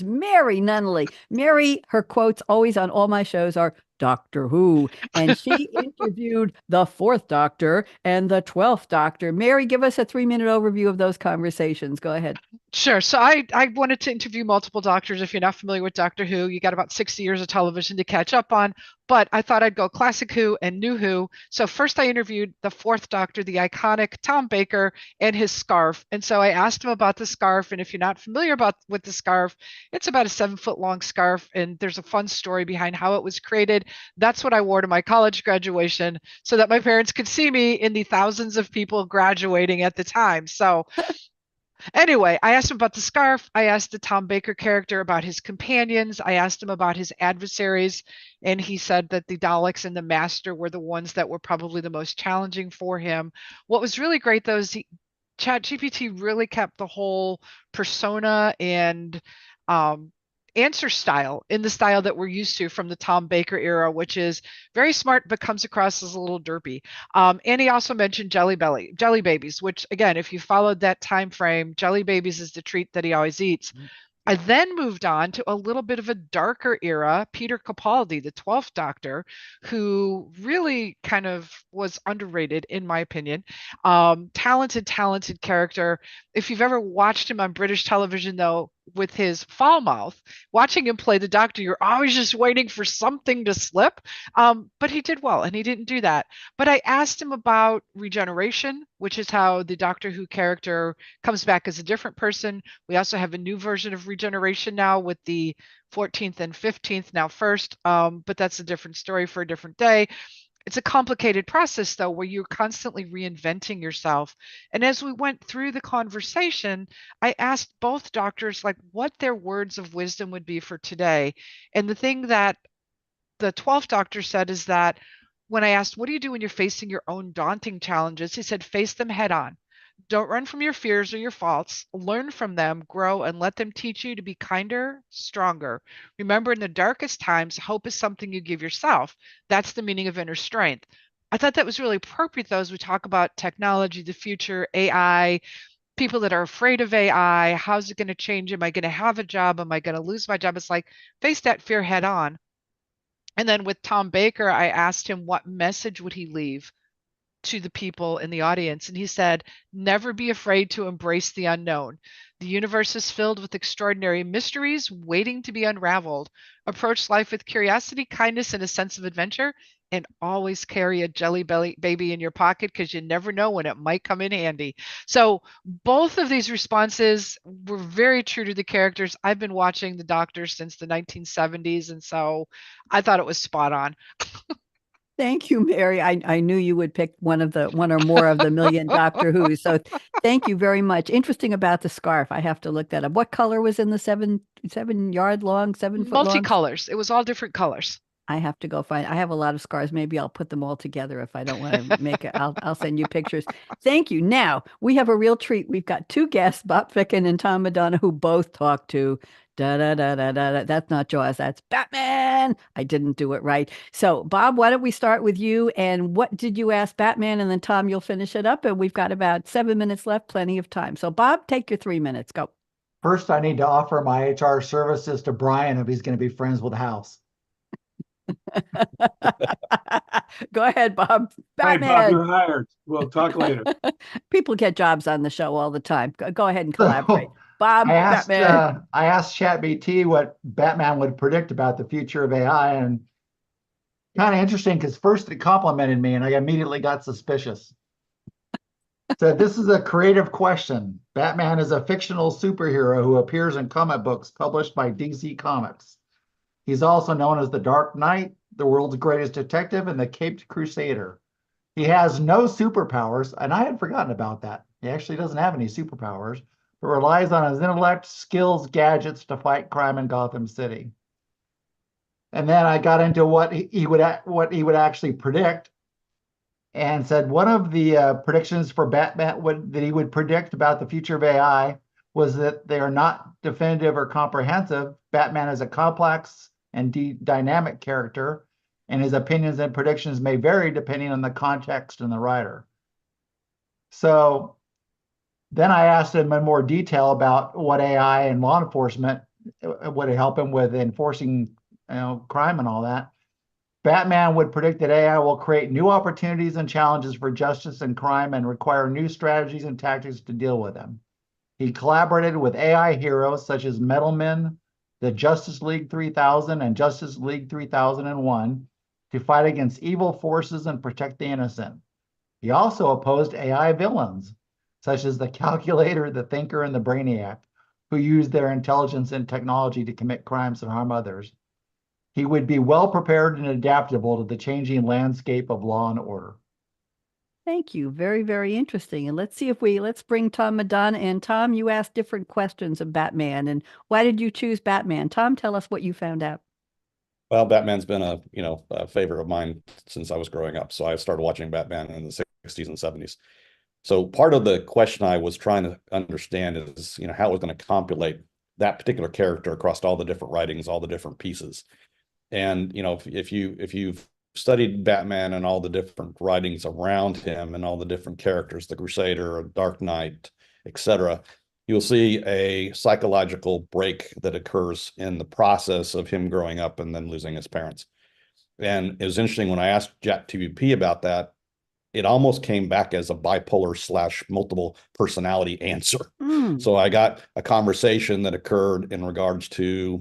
Mary Nunaley. Mary, her quotes always on all my shows are Doctor Who, and she interviewed the 4th Doctor and the 12th Doctor. Mary, give us a 3-minute overview of those conversations. Go ahead. Sure. So I wanted to interview multiple doctors. If you're not familiar with Doctor Who, you got about 60 years of television to catch up on. but I thought I'd go classic Who and new Who. So first I interviewed the fourth Doctor, the iconic Tom Baker, and his scarf. And so I asked him about the scarf. And if you're not familiar with the scarf, it's about a 7-foot long scarf. And there's a fun story behind how it was created. That's what I wore to my college graduation so that my parents could see me in the thousands of people graduating at the time. So anyway, I asked him about the scarf. I asked the Tom Baker character about his companions. I asked him about his adversaries. And he said that the Daleks and the Master were the ones that were probably the most challenging for him. What was really great, though, is ChatGPT really kept the whole persona and answer style in the style that we're used to from the Tom Baker era, which is very smart but comes across as a little derpy. And he also mentioned jelly babies, which again, if you followed that time frame, jelly babies is the treat that he always eats. I then moved on to a little bit of a darker era, Peter Capaldi, the 12th Doctor, who really kind of was underrated, in my opinion. Talented character. If you've ever watched him on British television, though, with his foul mouth, watching him play the Doctor, you're always just waiting for something to slip. But he did well, and he didn't do that. But I asked him about regeneration, which is how the Doctor Who character comes back as a different person. We also have a new version of regeneration now with the 14th and 15th now first, but that's a different story for a different day. It's a complicated process, though, where you're constantly reinventing yourself. And as we went through the conversation, I asked both doctors like what their words of wisdom would be for today. And the thing that the 12th Doctor said is that when I asked, what do you do when you're facing your own daunting challenges? He said, face them head on. Don't run from your fears or your faults. Learn from them, grow, and let them teach you to be kinder, stronger. Remember, in the darkest times, hope is something you give yourself. That's the meaning of inner strength. I thought that was really appropriate, though, as we talk about technology, the future, AI, people that are afraid of AI. How's it going to change? Am I going to have a job? Am I going to lose my job? It's like, face that fear head on. And then with Tom Baker, I asked him what message would he leave to the people in the audience. And he said, never be afraid to embrace the unknown. The universe is filled with extraordinary mysteries waiting to be unraveled. Approach life with curiosity, kindness, and a sense of adventure, and always carry a jelly belly baby in your pocket because you never know when it might come in handy. So both of these responses were very true to the characters. I've been watching the Doctor since the 1970s, and so I thought it was spot on. Thank you, Mary. I knew you would pick one or more of the million Doctor Who. So thank you very much. Interesting about the scarf. I have to look that up. What color was in the 7-yard long, 7-foot long? Multicolors. It was all different colors. I have to go find. I have a lot of scarves. Maybe I'll put them all together if I don't want to make it. I'll send you pictures. Thank you. Now we have a real treat. We've got two guests, Bob Ficken and Tom Madonna, who both talk to da da da da da. That's not Jaws. That's Batman. I didn't do it right. So Bob, why don't we start with you? And what did you ask Batman? And then Tom, you'll finish it up. And we've got about 7 minutes left. Plenty of time. So Bob, take your 3 minutes. Go. First, I need to offer my HR services to Bryan if he's going to be friends with House. Go ahead, Bob. Batman. Batman. Bob, you're hired. We'll talk later. People get jobs on the show all the time. Go ahead and collaborate. Bob, I asked Batman. ChatGPT what Batman would predict about the future of AI, and kind of interesting because first it complimented me and I immediately got suspicious. So this is a creative question. Batman is a fictional superhero who appears in comic books published by DC Comics. He's also known as the Dark Knight, the world's greatest detective, and the Caped Crusader. He has no superpowers, and I had forgotten about that. He actually doesn't have any superpowers, but relies on his intellect, skills, gadgets to fight crime in Gotham City. And then I got into what he would actually predict, and said one of the predictions for Batman that he would predict about the future of AI was that they are not definitive or comprehensive. Batman is a complex and dynamic character, and his opinions and predictions may vary depending on the context and the writer. So then I asked him in more detail about what AI and law enforcement would help him with enforcing, crime and all that. Batman would predict that AI will create new opportunities and challenges for justice and crime and require new strategies and tactics to deal with them. He collaborated with AI heroes such as Metalman, the Justice League 3000 and Justice League 3001, to fight against evil forces and protect the innocent. He also opposed AI villains, such as the calculator, the thinker, and the brainiac, who use their intelligence and technology to commit crimes and harm others. He would be well prepared and adaptable to the changing landscape of law and order. Thank you. Very, very interesting. And let's bring Tom Madonna in. Tom, you asked different questions of Batman, and why did you choose Batman? Tom, tell us what you found out. Well, Batman's been a favorite of mine since I was growing up. So I started watching Batman in the 60s and 70s. So part of the question I was trying to understand is, how it was going to compilate that particular character across all the different writings, all the different pieces. And, if you've studied Batman and all the different writings around him and all the different characters, the Crusader, Dark Knight, etc., you'll see a psychological break that occurs in the process of him growing up and then losing his parents. And it was interesting when I asked ChatGPT about that, it almost came back as a bipolar / multiple personality answer. So I got a conversation that occurred in regards to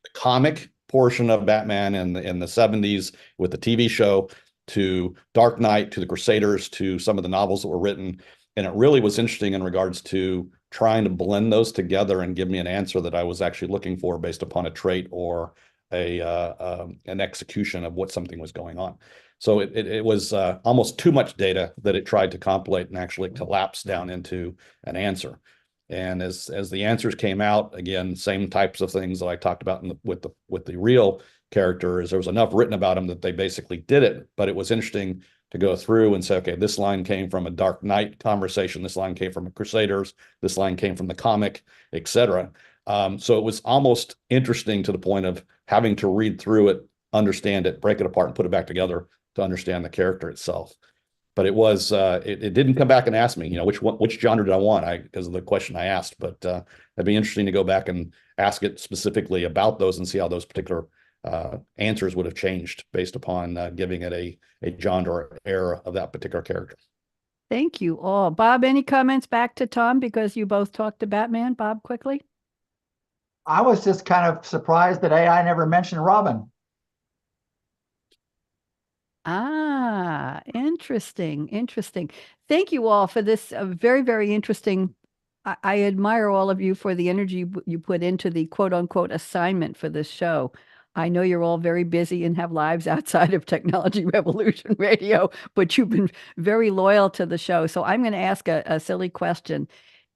the comic portion of Batman in the 70s with the TV show, to Dark Knight, to the Crusaders, to some of the novels that were written. And it really was interesting in regards to trying to blend those together and give me an answer that I was actually looking for based upon a trait or an execution of what something was going on. So it was almost too much data that it tried to compilate and actually collapse down into an answer. And as the answers came out, again, same types of things that I talked about with the real characters, there was enough written about them that they basically did it. But it was interesting to go through and say, okay, this line came from a Dark Knight conversation, this line came from a Crusaders, this line came from the comic, etc. So it was almost interesting to the point of having to read through it, understand it, break it apart, and put it back together to understand the character itself. But it was it didn't come back and ask me, which genre did I want? Because of the question I asked. But it'd be interesting to go back and ask it specifically about those and see how those particular answers would have changed based upon giving it a genre or era of that particular character. Thank you all. Bob, any comments back to Tom, because you both talked to Batman? Bob, quickly. I was just kind of surprised that AI never mentioned Robin. Ah, interesting. Interesting. Thank you all for this very, very interesting. I admire all of you for the energy you put into the quote unquote assignment for this show. I know you're all very busy and have lives outside of Technology Revolution Radio, but you've been very loyal to the show. So I'm going to ask a silly question.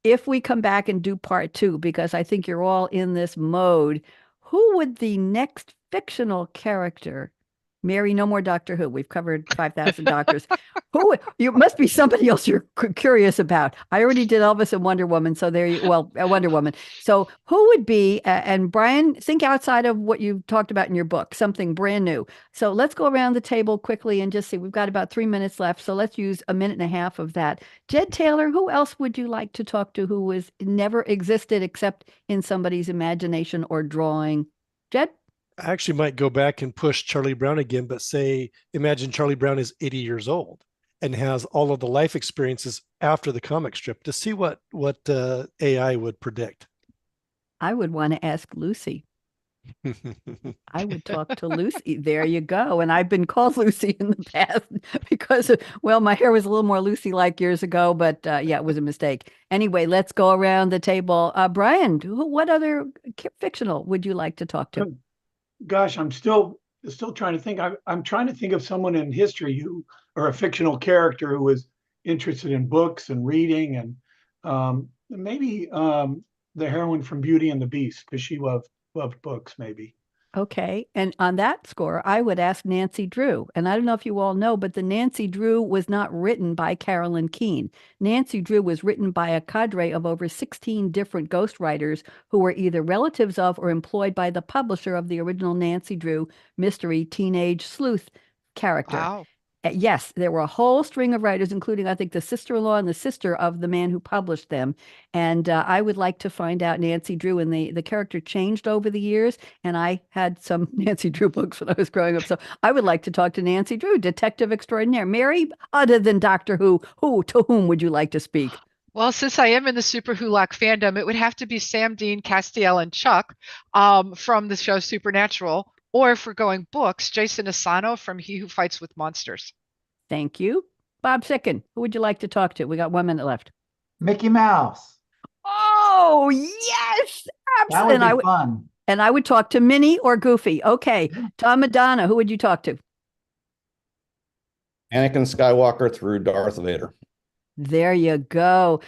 If we come back and do part 2, because I think you're all in this mode, who would the next fictional character? Mary, no more Doctor Who. We've covered 5,000 doctors. You must be somebody else you're curious about. I already did Elvis and Wonder Woman. So Wonder Woman. So who would be, and Bryan, think outside of what you talked about in your book, something brand new. So let's go around the table quickly and just see. We've got about 3 minutes left. So let's use a minute and a half of that. Jed Taylor, who else would you like to talk to who was never existed except in somebody's imagination or drawing? Jed? I actually might go back and push Charlie Brown again, but imagine Charlie Brown is 80 years old and has all of the life experiences after the comic strip to see what AI would predict. I would want to ask Lucy. I would talk to Lucy. There you go. And I've been called Lucy in the past because, my hair was a little more Lucy-like years ago, but yeah, it was a mistake. Anyway, let's go around the table. Bryan, what other fictional would you like to talk to? Gosh, I'm still trying to think. I'm trying to think of someone in history or a fictional character who was interested in books and reading, and maybe the heroine from Beauty and the Beast, because she loved books, maybe. Okay. And on that score, I would ask Nancy Drew. And I don't know if you all know, but the Nancy Drew was not written by Carolyn Keene. Nancy Drew was written by a cadre of over 16 different ghostwriters who were either relatives of or employed by the publisher of the original Nancy Drew mystery teenage sleuth character. Wow. Yes, there were a whole string of writers, including, I think, the sister-in-law and the sister of the man who published them. And I would like to find out Nancy Drew. And the character changed over the years. And I had some Nancy Drew books when I was growing up. So I would like to talk to Nancy Drew, detective extraordinaire. Mary, other than Doctor Who, to whom would you like to speak? Well, since I am in the Super Who-Lock fandom, it would have to be Sam Dean, Castiel, and Chuck from the show Supernatural, Or if we're going books, Jason Asano from He Who Fights with Monsters. Thank you. Bob Ficken, who would you like to talk to? We got 1 minute left. Mickey Mouse. Oh, yes. That would Absolutely. be fun. And I would talk to Minnie or Goofy. Okay. Tom Madonna, who would you talk to? Anakin Skywalker through Darth Vader. There you go.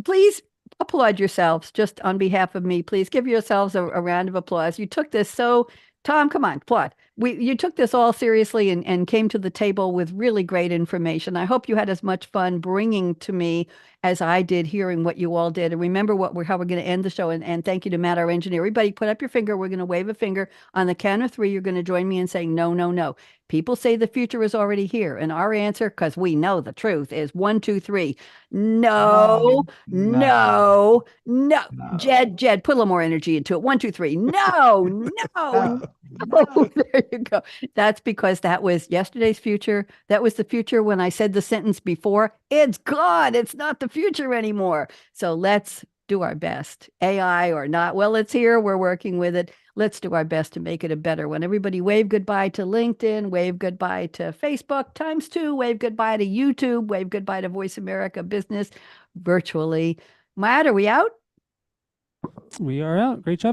Please applaud yourselves just on behalf of me. Please give yourselves a round of applause. You took this Tom, come on, applaud. You took this all seriously and came to the table with really great information. I hope you had as much fun bringing to me as I did hearing what you all did. And remember how we're going to end the show. And thank you to Matt, our engineer. Everybody put up your finger. We're going to wave a finger on the count of 3. You're going to join me in saying, no, no, no. People say the future is already here. And our answer, because we know the truth, is 1, 2, 3. No, no, no. Jed, put a little more energy into it. 1, 2, 3. No, no, no. There you go. That's because that was yesterday's future. That was the future when I said the sentence before. It's gone. It's not the future anymore. So let's do our best. AI or not. Well, it's here. We're working with it. Let's do our best to make it a better one. Everybody wave goodbye to LinkedIn, wave goodbye to Facebook ×2, wave goodbye to YouTube, wave goodbye to Voice America Business virtually. Matt, are we out? We are out. Great job.